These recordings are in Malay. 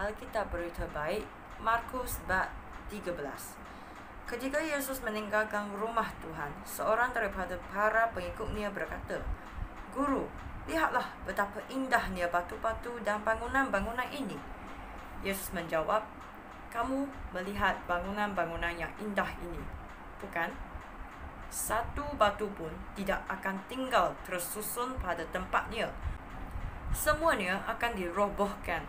Alkitab Berita Baik, Markus bab 13. Ketika Yesus meninggalkan rumah Tuhan, seorang daripada para pengikutnya berkata, "Guru, lihatlah betapa indahnya batu-batu dan bangunan-bangunan ini." Yesus menjawab, "Kamu melihat bangunan-bangunan yang indah ini, bukan? Satu batu pun tidak akan tinggal tersusun pada tempatnya. Semuanya akan dirobohkan."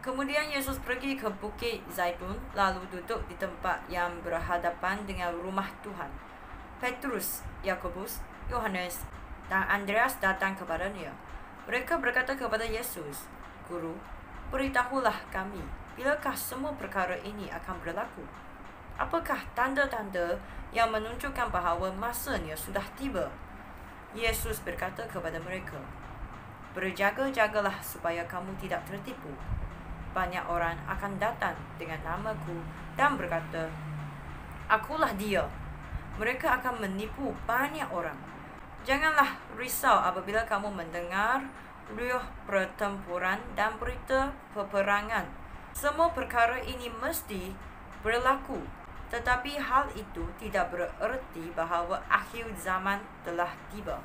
Kemudian Yesus pergi ke Bukit Zaitun, lalu duduk di tempat yang berhadapan dengan rumah Tuhan. Petrus, Yakobus, Yohanes, dan Andreas datang kepadanya. Mereka berkata kepada Yesus, "Guru, beritahulah kami, bilakah semua perkara ini akan berlaku? Apakah tanda-tanda yang menunjukkan bahawa masanya sudah tiba?" Yesus berkata kepada mereka, "Berjaga-jagalah supaya kamu tidak tertipu. Banyak orang akan datang dengan namaku dan berkata, 'Akulah dia.' Mereka akan menipu banyak orang. Janganlah risau apabila kamu mendengar riuh pertempuran dan berita peperangan. Semua perkara ini mesti berlaku, tetapi hal itu tidak bererti bahawa akhir zaman telah tiba.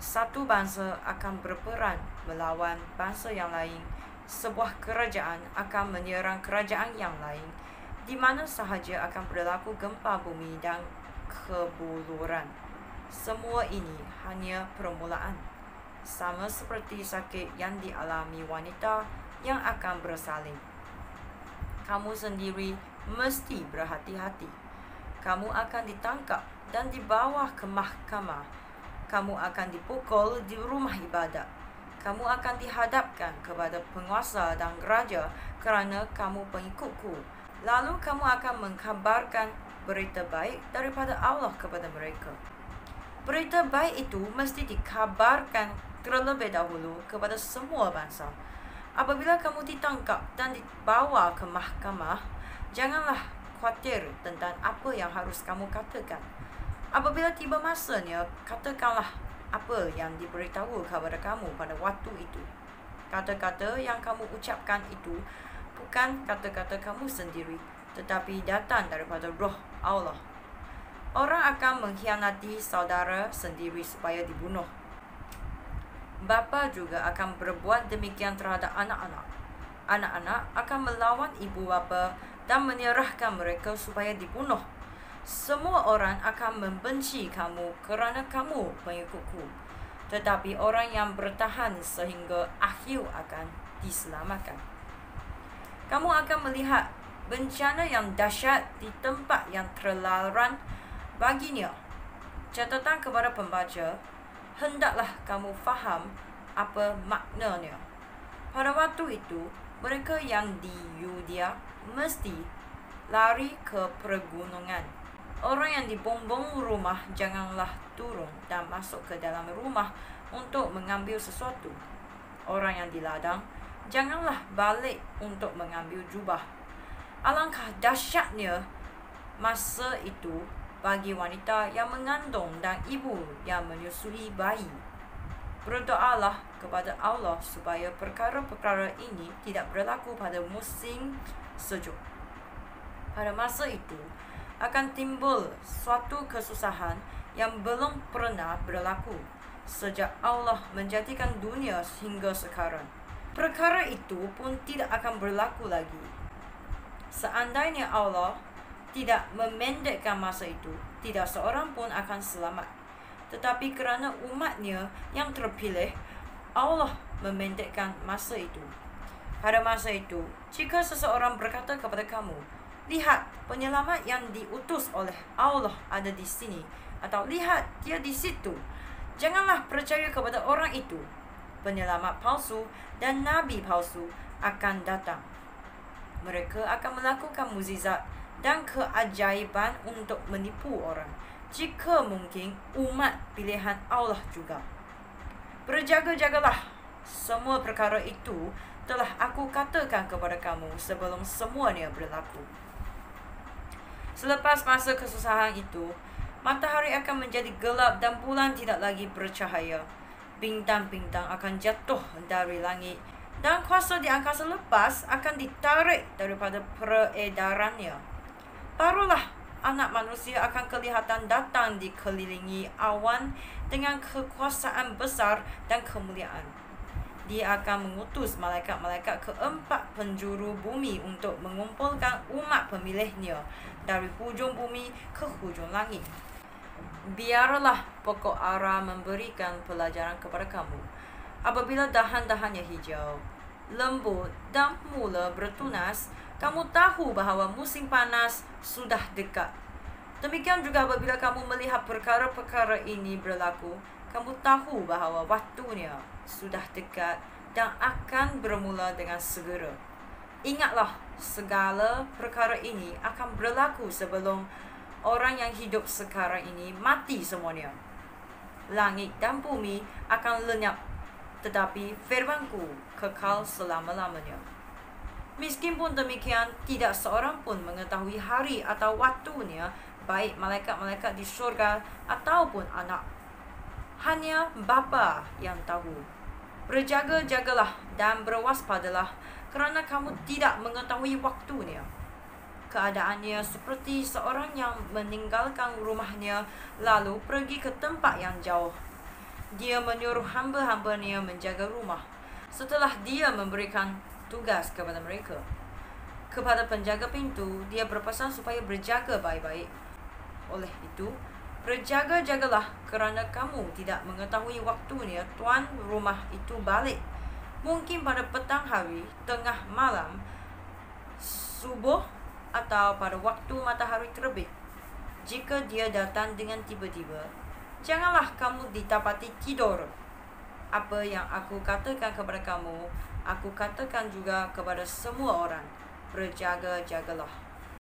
Satu bangsa akan berperang melawan bangsa yang lain. Sebuah kerajaan akan menyerang kerajaan yang lain. Di mana sahaja akan berlaku gempa bumi dan kebuluran. Semua ini hanya permulaan, sama seperti sakit yang dialami wanita yang akan bersalin. Kamu sendiri mesti berhati-hati. Kamu akan ditangkap dan dibawa ke mahkamah. Kamu akan dipukul di rumah ibadat. Kamu akan dihadapkan kepada penguasa dan raja kerana kamu pengikutku. Lalu kamu akan mengkabarkan berita baik daripada Allah kepada mereka. Berita baik itu mesti dikabarkan terlebih dahulu kepada semua bangsa. Apabila kamu ditangkap dan dibawa ke mahkamah, janganlah khawatir tentang apa yang harus kamu katakan. Apabila tiba masanya, katakanlah apa yang diberitahu kepada kamu pada waktu itu. Kata-kata yang kamu ucapkan itu bukan kata-kata kamu sendiri, tetapi datang daripada Roh Allah. Orang akan mengkhianati saudara sendiri supaya dibunuh. Bapa juga akan berbuat demikian terhadap anak-anak. Anak-anak akan melawan ibu bapa dan menyerahkan mereka supaya dibunuh. Semua orang akan membenci kamu kerana kamu pengikutku. Tetapi orang yang bertahan sehingga akhir akan diselamatkan. Kamu akan melihat bencana yang dahsyat di tempat yang terlarang baginya. Catatan kepada pembaca, hendaklah kamu faham apa maknanya. Pada waktu itu, mereka yang di Yudea mesti lari ke pergunungan. Orang yang dibumbung rumah janganlah turun dan masuk ke dalam rumah untuk mengambil sesuatu. Orang yang di ladang janganlah balik untuk mengambil jubah. Alangkah dahsyatnya masa itu bagi wanita yang mengandung dan ibu yang menyusui bayi. Berdoalah kepada Allah supaya perkara-perkara ini tidak berlaku pada musim sejuk. Pada masa itu akan timbul suatu kesusahan yang belum pernah berlaku sejak Allah menjadikan dunia hingga sekarang. Perkara itu pun tidak akan berlaku lagi. Seandainya Allah tidak memendekkan masa itu, tidak seorang pun akan selamat. Tetapi kerana umatnya yang terpilih, Allah memendekkan masa itu. Pada masa itu, jika seseorang berkata kepada kamu, "Lihat, penyelamat yang diutus oleh Allah ada di sini," atau "Lihat, dia di situ," janganlah percaya kepada orang itu. Penyelamat palsu dan nabi palsu akan datang. Mereka akan melakukan mukjizat dan keajaiban untuk menipu orang, jika mungkin umat pilihan Allah juga. Berjaga-jagalah. Semua perkara itu telah aku katakan kepada kamu sebelum semuanya berlaku. Selepas masa kesusahan itu, matahari akan menjadi gelap dan bulan tidak lagi bercahaya. Bintang-bintang akan jatuh dari langit dan kuasa di angkasa lepas akan ditarik daripada peredarannya. Barulah anak manusia akan kelihatan datang dikelilingi awan dengan kekuasaan besar dan kemuliaan. Dia akan mengutus malaikat-malaikat ke 4 penjuru bumi untuk mengumpulkan umat pemilihnya dari hujung bumi ke hujung langit. Biarlah pokok ara memberikan pelajaran kepada kamu. Apabila dahan-dahannya hijau, lembut dan mula bertunas, kamu tahu bahawa musim panas sudah dekat. Demikian juga apabila kamu melihat perkara-perkara ini berlaku, kamu tahu bahawa waktunya sudah dekat dan akan bermula dengan segera. Ingatlah, segala perkara ini akan berlaku sebelum orang yang hidup sekarang ini mati semuanya. Langit dan bumi akan lenyap, tetapi firman-Ku kekal selama-lamanya. Meskipun demikian, tidak seorang pun mengetahui hari atau waktunya, baik malaikat-malaikat di syurga ataupun anak. Hanya Bapa yang tahu. Berjaga-jagalah dan berwaspadalah, kerana kamu tidak mengetahui waktunya. Keadaannya seperti seorang yang meninggalkan rumahnya lalu pergi ke tempat yang jauh. Dia menyuruh hamba-hambanya menjaga rumah. Setelah dia memberikan tugas kepada mereka, kepada penjaga pintu, dia berpesan supaya berjaga baik-baik. Oleh itu, berjaga-jagalah, kerana kamu tidak mengetahui waktunya tuan rumah itu balik. Mungkin pada petang hari, tengah malam, subuh, atau pada waktu matahari terbit. Jika dia datang dengan tiba-tiba, janganlah kamu didapati tidur. Apa yang aku katakan kepada kamu, aku katakan juga kepada semua orang. Berjaga-jagalah.